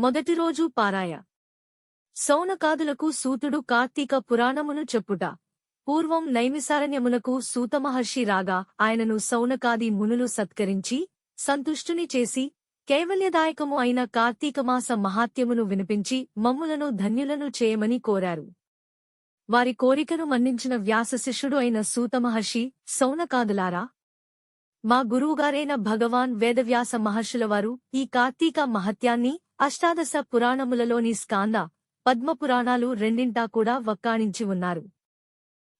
మొదటి రోజు పారాయ. శౌనకాదులకు సూతుడు కార్తీక పురాణమును చెప్పుట. పూర్వం నైమిసారణ్యమునకు సూతమహర్షి రాగా ఆయనను శౌనకాది మునులు సత్కరించి సంతుష్టుని చేసి కైవల్యదాయకము అయిన కార్తీకమాస మహాత్యమును వినిపించి మమ్ములను ధన్యులను చేయమని కోరారు. వారి కోరికను మన్నించిన వ్యాసశిష్యుడు అయిన సూతమహర్షి, శౌనకాదులారా, మా గురువుగారైన భగవాన్ వేదవ్యాస మహర్షులవారు ఈ కార్తీక మహత్యాన్ని అష్టాదశ పురాణములలోని స్కాంద, పద్మపురాణాలు రెండింటా కూడా వక్కాణించి ఉన్నారు.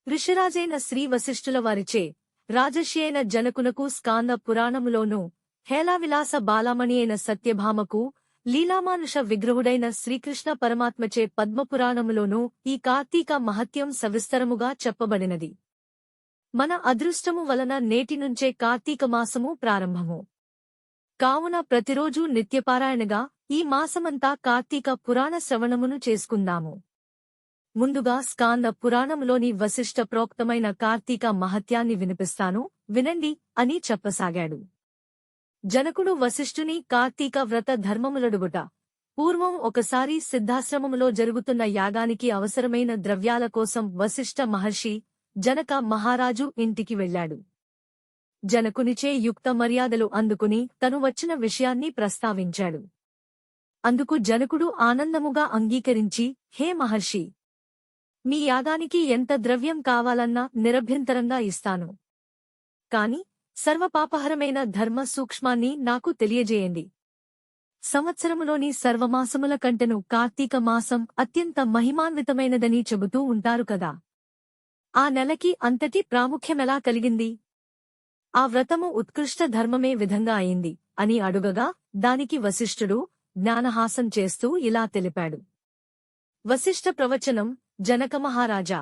ఋషిరాజైన శ్రీ వశిష్ఠుల వారిచే రాజర్షి అయిన జనకునకు స్కాంద పురాణములోనూ, హేలావిలాస బాలామణి అయిన సత్యభామకు లీలామానుష విగ్రహుడైన శ్రీకృష్ణ పరమాత్మచే పద్మపురాణములోనూ ఈ కార్తీక మహత్యం సవిస్తరముగా చెప్పబడినది. మన అదృష్టము వలన నేటి నుంచే కార్తీక మాసము ప్రారంభము కావున ప్రతిరోజూ నిత్యపారాయణగా ఈ మాసమంతా కార్తీక పురాణ శ్రవణమును చేసుకుందాము. ముందుగా స్కాంద పురాణములోని వశిష్ఠ ప్రోక్తమైన కార్తీక మహత్యాన్ని వినిపిస్తాను, వినండి అని చెప్పసాగాడు. జనకుడు వశిష్ఠుని కార్తీక వ్రత ధర్మములడుగుట. పూర్వం ఒకసారి సిద్ధాశ్రమములో జరుగుతున్న యాగానికి అవసరమైన ద్రవ్యాల కోసం వశిష్ఠ మహర్షి జనక మహారాజు ఇంటికి వెళ్లాడు. జనకునిచే యుక్త మర్యాదలు అందుకుని తను వచ్చిన విషయాన్ని ప్రస్తావించాడు. అందుకు జనకుడు ఆనందముగా అంగీకరించి, హే మహర్షి, మీ యాగానికి ఎంత ద్రవ్యం కావాలన్నా నిరభ్యంతరంగా ఇస్తాను. కాని సర్వపాపహరమైన ధర్మ సూక్ష్మాన్ని నాకు తెలియజేయండి. సంవత్సరములోని సర్వమాసముల కంటెను కార్తీక మాసం అత్యంత మహిమాన్వితమైనదని చెబుతూ ఉంటారు కదా. ఆ నెలకి అంతటి ప్రాముఖ్యమెలా కలిగింది? ఆ వ్రతము ఉత్కృష్ట ధర్మమే విధంగా అయింది అని అడుగగా దానికి వశిష్ఠుడు జ్ఞానహాసం చేస్తూ ఇలా తెలిపాడు. వశిష్ఠ ప్రవచనం. జనకమహారాజా,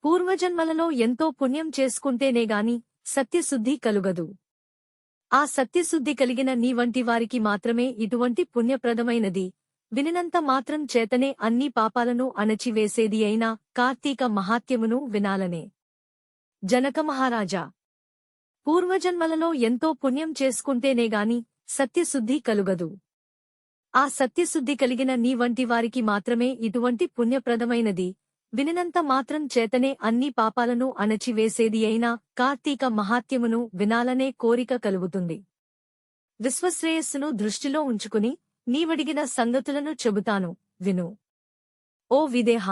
పూర్వజన్మలలో ఎంతో పుణ్యం చేసుకుంటేనేగాని సత్యశుద్ధి కలుగదు. ఆ సత్యశుద్ధి కలిగిన నీ వంటి వారికి మాత్రమే ఇటువంటి పుణ్యప్రదమైనది, వినినంత మాత్రం చేతనే అన్ని పాపాలను అణచివేసేది అయిన కార్తీక మహాత్యమును వినాలనే. జనకమహారాజా, పూర్వజన్మలలో ఎంతో పుణ్యం చేసుకుంటేనేగాని సత్యశుద్ధి కలుగదు. ఆ సత్యశుద్ధి కలిగిన నీ వంటి వారికి మాత్రమే ఇటువంటి పుణ్యప్రదమైనది, వినినంత మాత్రం చేతనే అన్ని పాపాలను అణచివేసేది అయిన కార్తీక మహాత్యమును వినాలనే కోరిక కలుగుతుంది. విశ్వశ్రేయస్సును దృష్టిలో ఉంచుకుని నీవడిగిన సంగతులను చెబుతాను, విను. ఓ విదేహ,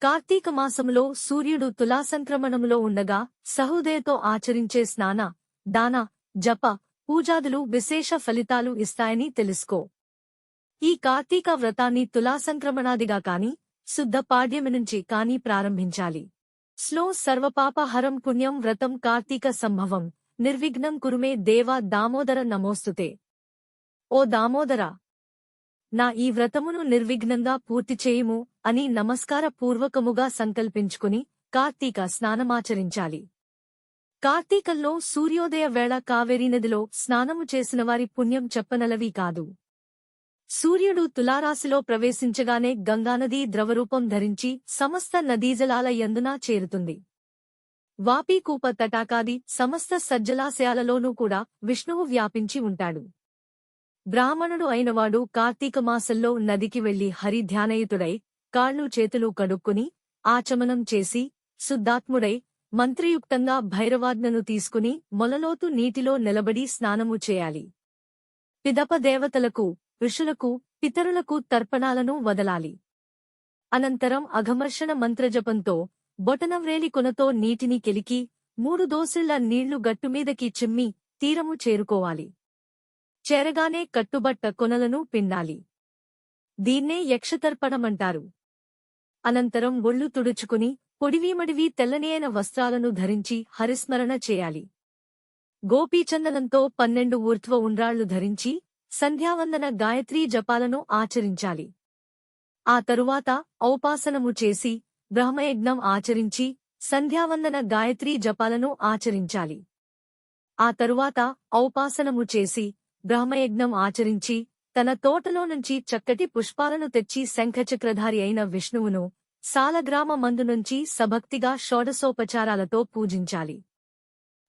కార్తీక మాసములో సూర్యుడు తులాసంక్రమణములో ఉండగా సహృదయతో ఆచరించే స్నాన, దాన, జప, పూజాదులు విశేష ఫలితాలు ఇస్తాయని తెలుసుకో. ఈ కార్తీక వ్రతాన్ని తులాసంక్రమణాదిగా కాని శుద్ధ పాడ్యమి నుంచి కాని ప్రారంభించాలి. స్లో సర్వపాపహరం పుణ్యం వ్రతం కార్తీక సంభవం నిర్విఘ్నం కురుమే దేవా దామోదర నమోస్తుతే. ఓ దామోదరా, నా ఈ వ్రతమును నిర్విఘ్నంగా పూర్తి చేయుము అని నమస్కార పూర్వకముగా సంకల్పించుకుని కార్తీక స్నానమాచరించాలి. కార్తీకంలో సూర్యోదయ వేళ కావేరీ నదిలో స్నానము చేసినవారి పుణ్యం చెప్పనలవి కాదు. సూర్యుడు తులారాశిలో ప్రవేశించగానే గంగానదీ ద్రవరూపం ధరించి సమస్త నదీజలాల యందున చేరుతుంది. వాపీకూప తటాకాది సమస్త సజ్జలాశయాలలోనూ కూడా విష్ణువు వ్యాపించి ఉంటాడు. బ్రాహ్మణుడు అయినవాడు కార్తీకమాసంలో నదికి వెళ్లి హరి ధ్యానయుతుడై కాళ్ళు చేతులు కడుక్కుని ఆచమనం చేసి శుద్ధాత్ముడై మంత్రయుక్తంగా భైరవాజ్ఞను తీసుకుని మొలలోతు నీటిలో నిలబడి స్నానము చేయాలి. పిదప దేవతలకు, ఋషులకు, పితరులకు తర్పణాలను వదలాలి. అనంతరం అఘమర్షణ మంత్రజపంతో బొటనవ్రేలి కొనతో నీటిని కెలికి 3 దోసిళ్ల నీళ్లు గట్టుమీదకి చిమ్మి తీరము చేరుకోవాలి. చేరగానే కట్టుబట్ట కొనలను పిండాలి. దీన్నే యక్షతర్పణమంటారు. అనంతరం ఒళ్ళు తుడుచుకుని పొడివీమడివి తెల్లనియైన వస్త్రాలను ధరించి హరిస్మరణ చేయాలి. గోపీచందనంతో 12 ఊర్ధ్వ ఉండ్రాళ్లు ధరించి సంధ్యావందన గాయత్రీ జపాలను ఆచరించాలి. ఆ తరువాత ఔపాసనము చేసి బ్రహ్మయజ్ఞం ఆచరించి సంధ్యావందన గాయత్రీ జపాలను ఆచరించాలి. ఆ తరువాత ఔపాసనము చేసి బ్రహ్మయజ్ఞం ఆచరించి తన తోటలో నుంచి చక్కటి పుష్పాలను తెచ్చి శంఖచక్రధారి అయిన విష్ణువును సాలగ్రామ మందునుంచి సభక్తిగా షోడశోపచారాలతో పూజించాలి.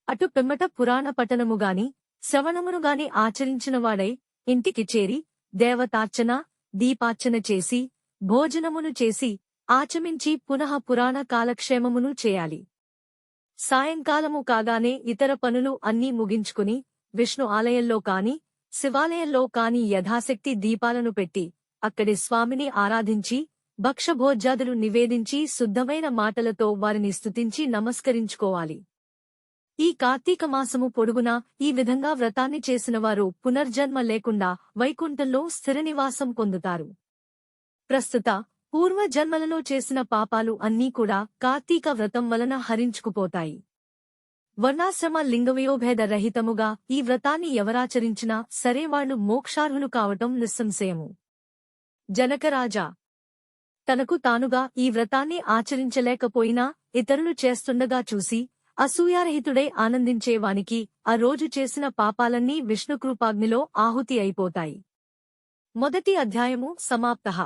అటు పిమ్మట పురాణ పఠనముగాని శ్రవణమునుగాని ఆచరించినవాడై ఇంటికి చేరి దేవతార్చన, దీపార్చన చేసి, భోజనమును చేసి, ఆచమించి పునః పురాణ కాలక్షేమమును చేయాలి. సాయంకాలము కాగానే ఇతర పనులు అన్నీ ముగించుకుని, విష్ణు ఆలయంలో కాని, శివాలయంలో కాని యథాశక్తి దీపాలను పెట్టి, అక్కడి స్వామిని ఆరాధించి, భక్షభోజ్యాదులు నివేదించి శుద్ధమైన మాటలతో వారిని స్తుతించి నమస్కరించుకోవాలి. ఈ కార్తీక మాసము పొడుగునా ఈ విధంగా వ్రతాన్ని చేసినవారు పునర్జన్మ లేకుండా వైకుంఠంలో స్థిరనివాసం పొందుతారు. ప్రస్తుత, పూర్వజన్మలలో చేసిన పాపాలు అన్నీ కూడా కార్తీక వ్రతం వలన హరించుకుపోతాయి. వర్ణాశ్రమ లింగవయోభేద రహితముగా ఈ వ్రతాన్ని ఎవరాచరించినా సరే వాళ్లు మోక్షార్హులు కావటం నిస్సంశయము. జనకరాజా తనకు తానుగా ఈ వ్రతాన్ని ఆచరించలేకపోయినా ఇతరులు చేస్తుండగా చూసి అసూయారహితుడై ఆనందించేవానికి ఆ రోజు చేసిన పాపాలన్నీ విష్ణుకృపాగ్నిలో ఆహుతి అయిపోతాయి. మొదటి అధ్యాయము సమాప్తః.